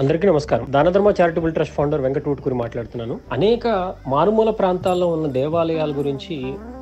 అందరికీ నమస్కారం. Danadharma charitable trust founder వెంకటూటుకూరి మాట్లాడుతున్నాను. అనేక మారుమూల ప్రాంతాల్లో ఉన్న దేవాలయాల గురించి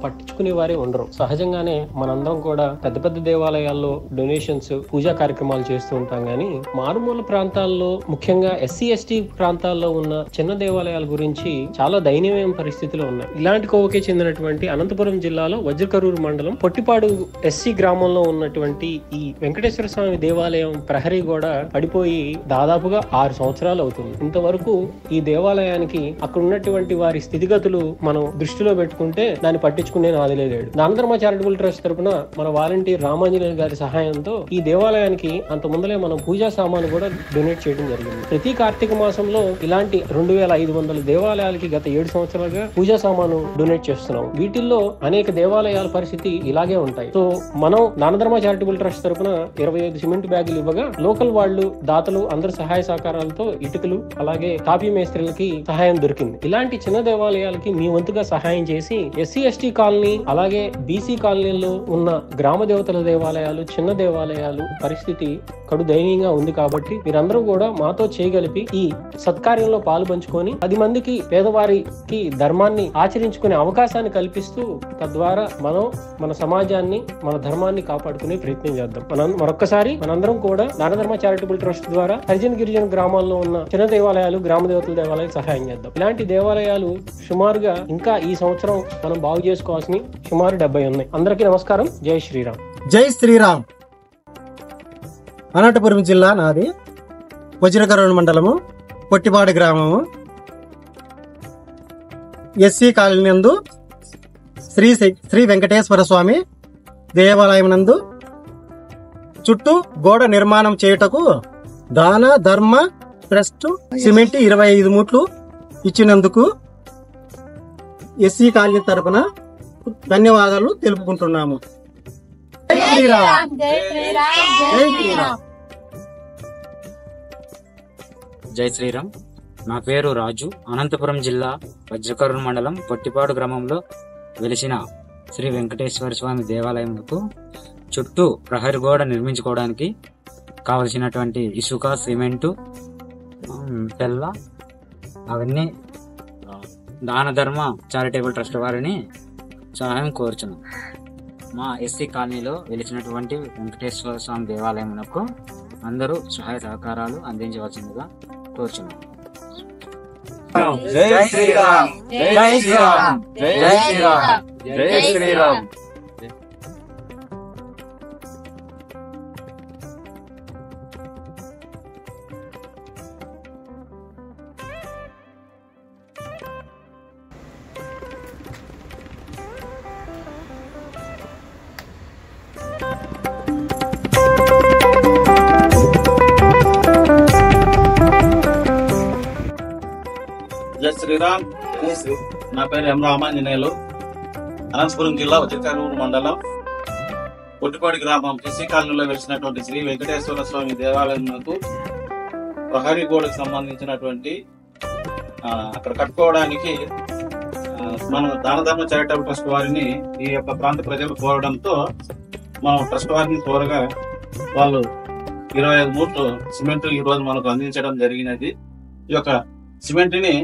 పట్టించుకునే వారే ఉండరు. సహజంగానే మనందరం కూడా పెద్ద పెద్ద దేవాలయాల్లో డొనేషన్స్, పూజా కార్యక్రమాలు చేస్తూ ఉంటాం. కానీ మారుమూల ప్రాంతాల్లో, ముఖ్యంగా ఎస్సీ ఎస్టీ ప్రాంతాల్లో ఉన్న చిన్న దేవాలయాల గురించి చాలా దయనీయమైన పరిస్థితులు ఉన్నాయి. ఇలాంటి కోవకే చెందినటువంటి అనంతపురం జిల్లాలో వజ్రకరూరు మండలం పొట్టిపాడు ఎస్సీ గ్రామంలో ఉన్నటువంటి ఈ వెంకటేశ్వర స్వామి దేవాలయం ప్రహరీ గోడ పడిపోయి దాదాపుగా 6 సంవత్సరాలు అవుతుంది. ఇంతవరకు ఈ దేవాలయానికి అక్కడ ఉన్నటువంటి వారి స్థితిగతులు మనం దృష్టిలో పెట్టుకుంటే దాన్ని పట్టించుకునే నాదిలే లేడు. దానధర్మ చారిటబుల్ ట్రస్ట్ తరపున మన వాలంటీర్ రామాంజనేయ గారి సహాయంతో ఈ దేవాలయానికి అంత ముందలే మనం పూజా సామాను కూడా డొనేట్ చేయడం జరిగింది. ప్రతి కార్తీక మాసంలో ఇలాంటి 2500 దేవాలయాలకి గత 7 సంవత్సరాలుగా పూజా సామాను డొనేట్ చేస్తున్నాం. వీటిల్లో అనేక దేవాలయాల పరిస్థితి ఇలాగే ఉంటాయి. సో మనం దానధర్మ చారిటబుల్ ట్రస్ట్ తరపున 25 సిమెంట్ బ్యాగులు ఇవ్వగా లోకల్ వాళ్ళు, దాతలు అందరు సహాయ సహకారాలతో ఇటుకలు, అలాగే తాపీ మేస్త్రీలకి సహాయం దొరికింది. ఇలాంటి చిన్న దేవాలయాలకి మీ వంతుగా సహాయం చేసి ఎస్సీ ఎస్టీ కాలనీ, అలాగే బీసీ కాలనీలో ఉన్న గ్రామ దేవతల దేవాలయాలు, చిన్న దేవాలయాలు పరిస్థితి కడు దయనీయంగా ఉంది. కాబట్టి మీరందరూ కూడా మాతో చేయగలిపి ఈ సత్కార్యంలో పాలు పంచుకొని 10 మందికి, పేదవారికి ధర్మాన్ని ఆచరించుకునే అవకాశాన్ని కల్పిస్తూ తద్వారా మనం మన సమాజాన్ని, మన ధర్మాన్ని కాపాడుకునే ప్రయత్నం చేద్దాం. మరొక్కసారి మనందరం కూడా దానధర్మ చారిటబుల్ ట్రస్ట్ ద్వారా హరిజన గిరిజన గ్రామాల్లో ఉన్న చిన్న దేవాలయాలు, గ్రామ దేవతల దేవాలయాలు సహాయం చేద్దాం. ఇలాంటి దేవాలయాలు సుమారుగా ఇంకా ఈ సంవత్సరం మనం బాగు చేసుకోవాల్సిన సుమారు 70 ఉన్నాయి. అందరికీ నమస్కారం. జై శ్రీరామ్. జై శ్రీరామ్. అనంతపురం జిల్లా నాది. వజ్రకరూరు మండలము, పొట్టిపాడు గ్రామము, ఎస్సీ కాలనీ నందు శ్రీ వెంకటేశ్వర స్వామి దేవాలయం నందు చుట్టూ గోడ నిర్మాణం చేయుటకు దాన ధర్మ ట్రస్ట్ సిమెంట్ 25 మూట్లు ఇచ్చినందుకు ఎస్సీ కాలనీ తరపున ధన్యవాదాలు తెలుపుకుంటున్నాము. జై శ్రీరామ్. జై శ్రీరామ్. జై శ్రీరామ్. నా పేరు రాజు. అనంతపురం జిల్లా వజ్రకరూరు మండలం పొట్టిపాడు గ్రామంలో వెలిసిన శ్రీ వెంకటేశ్వర స్వామి దేవాలయంకు చుట్టూ ప్రహరీ గోడ నిర్మించుకోవడానికి కావలసినటువంటి ఇసుక, సిమెంటు, తెల్ల అవన్నీ దానధర్మ చారిటబుల్ ట్రస్ట్ వారిని సహాయం కోరుచున్నాం. మా ఎస్సీ కాలనీలో వెలిచినటువంటి వెంకటేశ్వర స్వామి దేవాలయంకు అందరూ సహాయ సహకారాలు అందించవలసిందిగా కోరుచున్నాం. జై శ్రీరామ్. జై శ్రీరామ్. జై శ్రీరామ్. జై శ్రీరామ్. జై శ్రీరామ్. నా పేరు ఎం రామాంజనేయులు. అనంతపురం జిల్లా వజ్రకరూరు మండలం పొట్టిపాడు గ్రామం ఎస్సీ కాలనీలో వెలిసినటువంటి శ్రీ వెంకటేశ్వర స్వామి దేవాలయంకు ప్రహరీ గోడకు సంబంధించినటువంటి అక్కడ కట్టుకోవడానికి మనం దానధర్మ చారిటబుల్ ట్రస్ట్ వారిని ఈ యొక్క ప్రాంత ప్రజలు కోరడంతో మనం ట్రస్ట్ వారిని కోరగా వాళ్ళు 25 మూట్లు సిమెంట్ ఈ రోజు మనకు అందించడం జరిగినది. ఈ యొక్క సిమెంట్ ని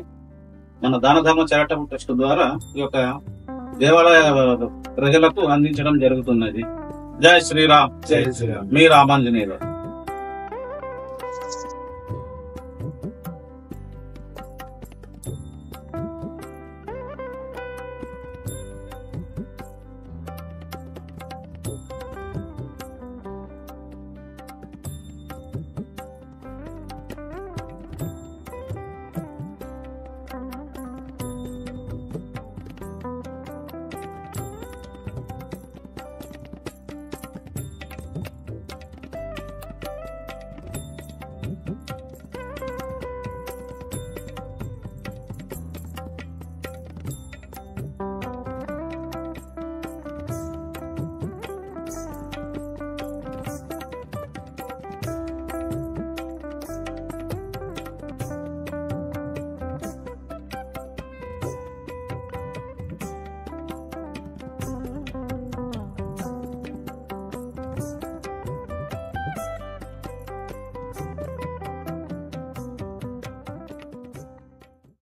మన దానధర్మ చారిటబుల్ ట్రస్ట్ ద్వారా ఈ యొక్క దేవాలయ ప్రజలకు అందించడం జరుగుతున్నది. జై శ్రీరామ్. జై శ్రీరామ్. మీ రామాంజనేయులు.